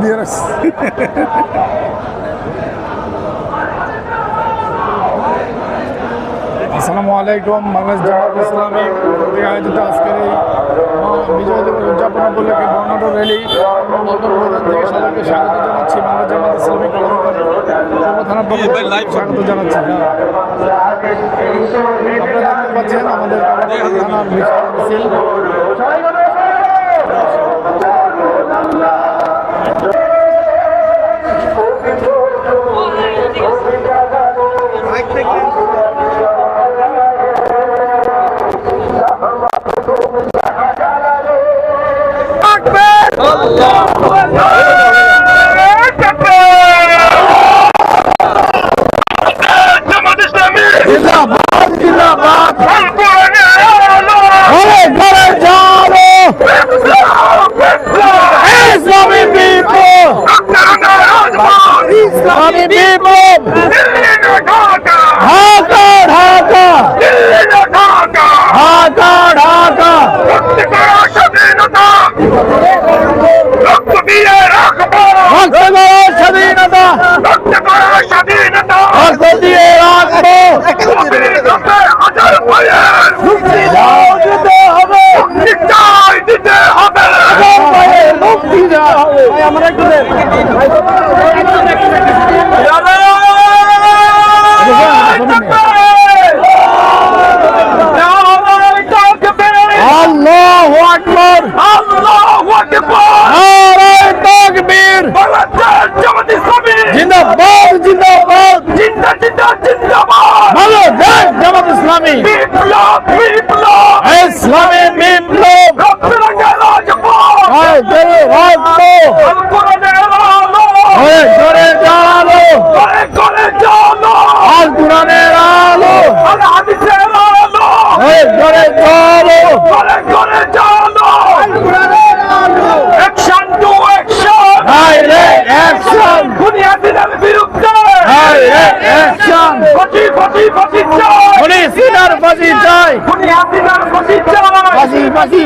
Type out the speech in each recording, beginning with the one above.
দিয়ে রাখছি। আসসালামু আলাইকুম। বাংলাদেশ জামাত ইসলামী কর্তৃক আয়োজিত আজকের এই বিজয় দিবস উদযাপন উপলক্ষে বর্ণাঢ্য র্যালি প্রধান থেকে সবাইকে স্বাগত জানাচ্ছি। বাংলাদেশ জামাত ইসলামী থানার পক্ষ থেকে স্বাগত জানাচ্ছি। আপনারা দেখতে পাচ্ছেন আমাদের থানার মিছিল।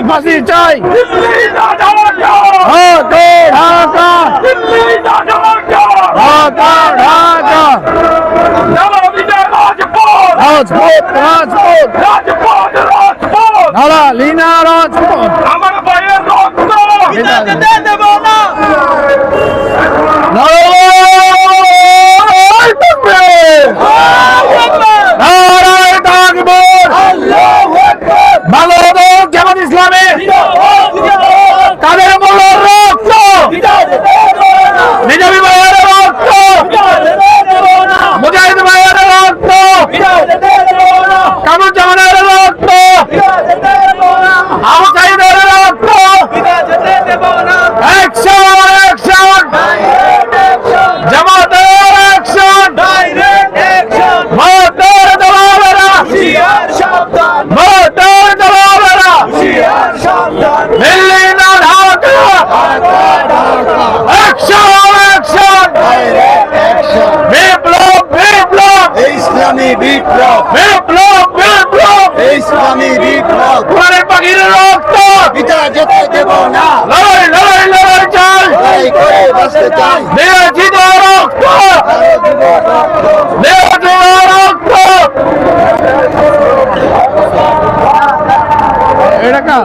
ফাঁসি চাই। লীনা রাজপথ আমার ভাইয়ের রক্ত দেব না। বাংলাদেশ জামাত ইসলামী তাদের মূল রক্ত নিজামী ভাইয়ের রক্ত মুজাহিদ ভাইয়ের রক্ত কামরুজ্জামানের রক্ত আবু সাইদের রক্ত অ্যাকশন জামাতের অ্যাকশন ভোটের দলালেরা ভোটের দলালেরা দিল্লি না ঢাকা অ্যাকশন বিপ্লব বিপ্লব ইসলামী বিপ্লব বিপ্লব বিপ্লব ইসলামী বিপ্লব কোরআনের পাখির রক্ত পিতা যেতে দেব না। লড়াই লড়াই লড়াই চাই লড়াই করে বাঁচতে চাই। দিয়েছি তো রক্ত দিয়েছি রক্ত। এটা কা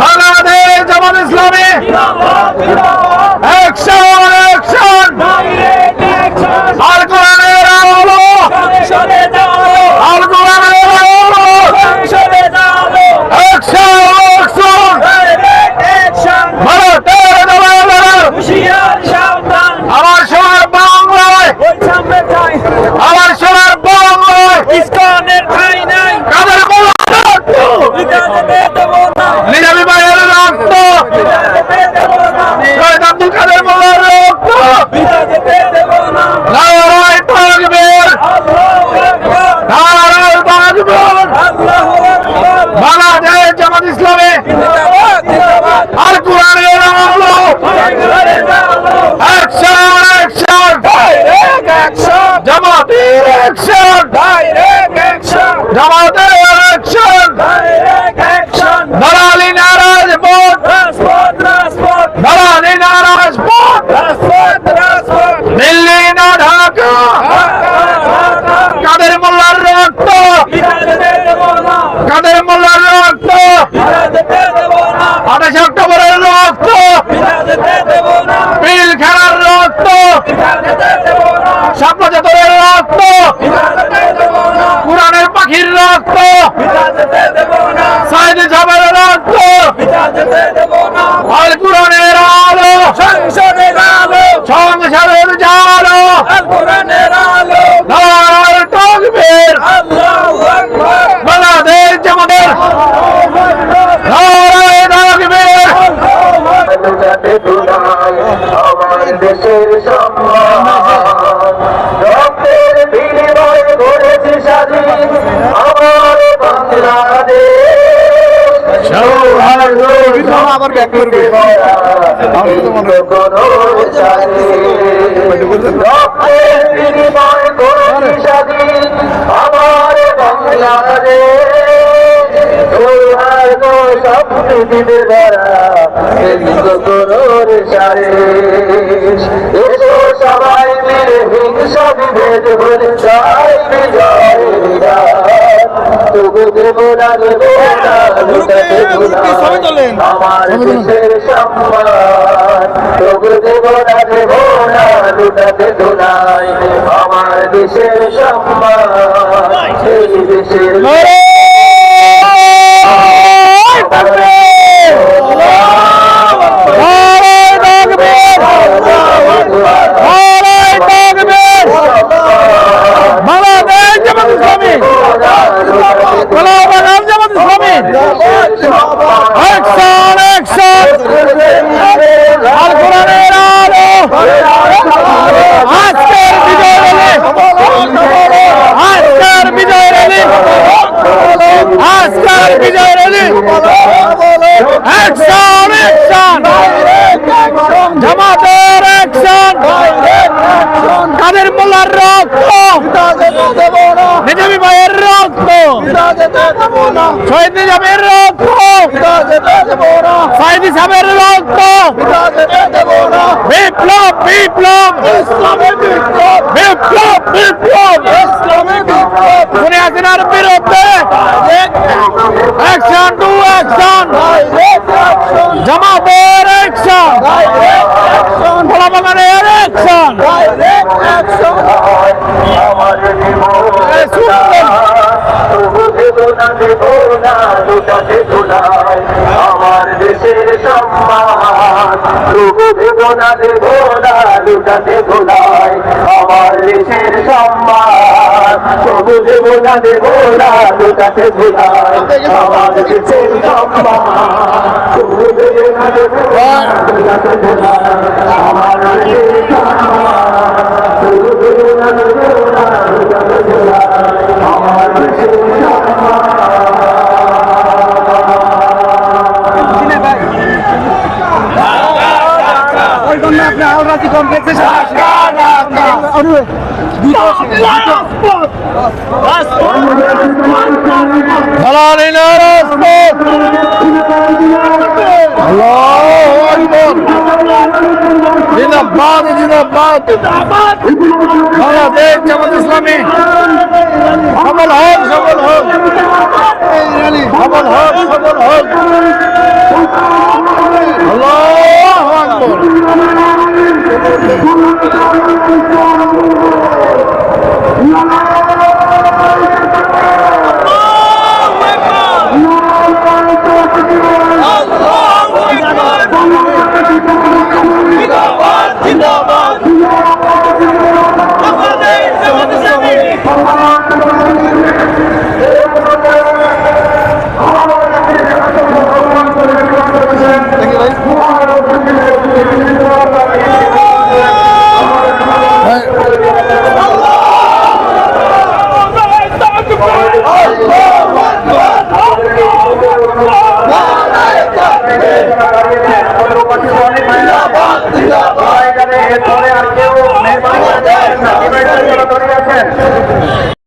বাংলাদেশ জামাত ইসলামী অ্যাকশন অ্যাকশন আল কোরআনের আলো আল কোরআনের আলো অ্যাকশন অ্যাকশন ভারতের দলালেরা আমার সোনার বাংলায় আমার সোনার বাংলায় ইসলামের ঠাঁই নাই। কাদের বলা রক্ত নিজামী ভাইয়ের রক্ত শহীদ আব্দুল কাদের বলা রক্ত নারায় তাকবীর নারায় তাকবীর। বাংলাদেশ জামাত ইসলামী আর কোরআনের আলো অ্যাকশন অ্যাকশন জামাতের অ্যাকশন জামাতের অ্যাকশন কাদের মোল্লার রক্ত 28 অক্টোবরের রক্ত বিল খেলার রক্ত সাপ্লাজাতরের রক্ত কোরআনের পাখির রক্ত সাইদি সাহেবের রক্ত আল কোরআনের আলো সংসদের আলো সংসদের জালো আল কোরআনের আলো নারায়ে তাকবীর আল্লাহু আকবার বাংলাদেশ জামাতের নারায়ে তাকবীর আমার দেশের সম্মান রক্তের বিনিময়ে গড়েছে স্বাধীন আমার বাংলাদেশ আবার ব্যাক করবে রক্তের বিনিময়ে গড়েছে স্বাধীন আমার বাংলাদেশ সম্প্রীতিতে ভরা এসো সবাই মিলে হিংসা বিভেদ ভুলে চাই বিজয় তবু দেব না দেব না লুটাতে আমার দেশের সম্মান তবু দেব না দেব না লুটাতে দোলাই আমার দেশের সম্মান এই দেশের জামাতের অ্যাকশন কাদের মোল্লার রক্ত নিজামী ভাইয়ের রক্ত শহীদ নিজামের রক্ত সাইদি সাহেবের রক্ত বিপ্লব বিপ্লব বিপ্লব বিপ্লব খুনি হাসিনার বিরুদ্ধে অ্যাকশন টু অ্যাকশন জামাতের অ্যাকশন গোলাবাগানের অ্যাকশন আমার দেশের সম্মান তবু দেব না দেব না লুটাতে ধুলাই আমার দেশের সম্মান তবু দেব না দেব না লুটাতে ধুলাই আমার দেশের সম্মান তবু দেব না দেব না লুটাতে ধুলাই আমার দেশের সম্মান তবু দেব না দেব না লুটাতে ধুলাই আমার দেশের জিন্দাবাদ জিন্দাবাদ বাংলাদেশ জামাত ইসলামী সফল হোক সফল হোক সফল হোক সফল হোক আল্লাহু আকবার এরপরে আর কেউ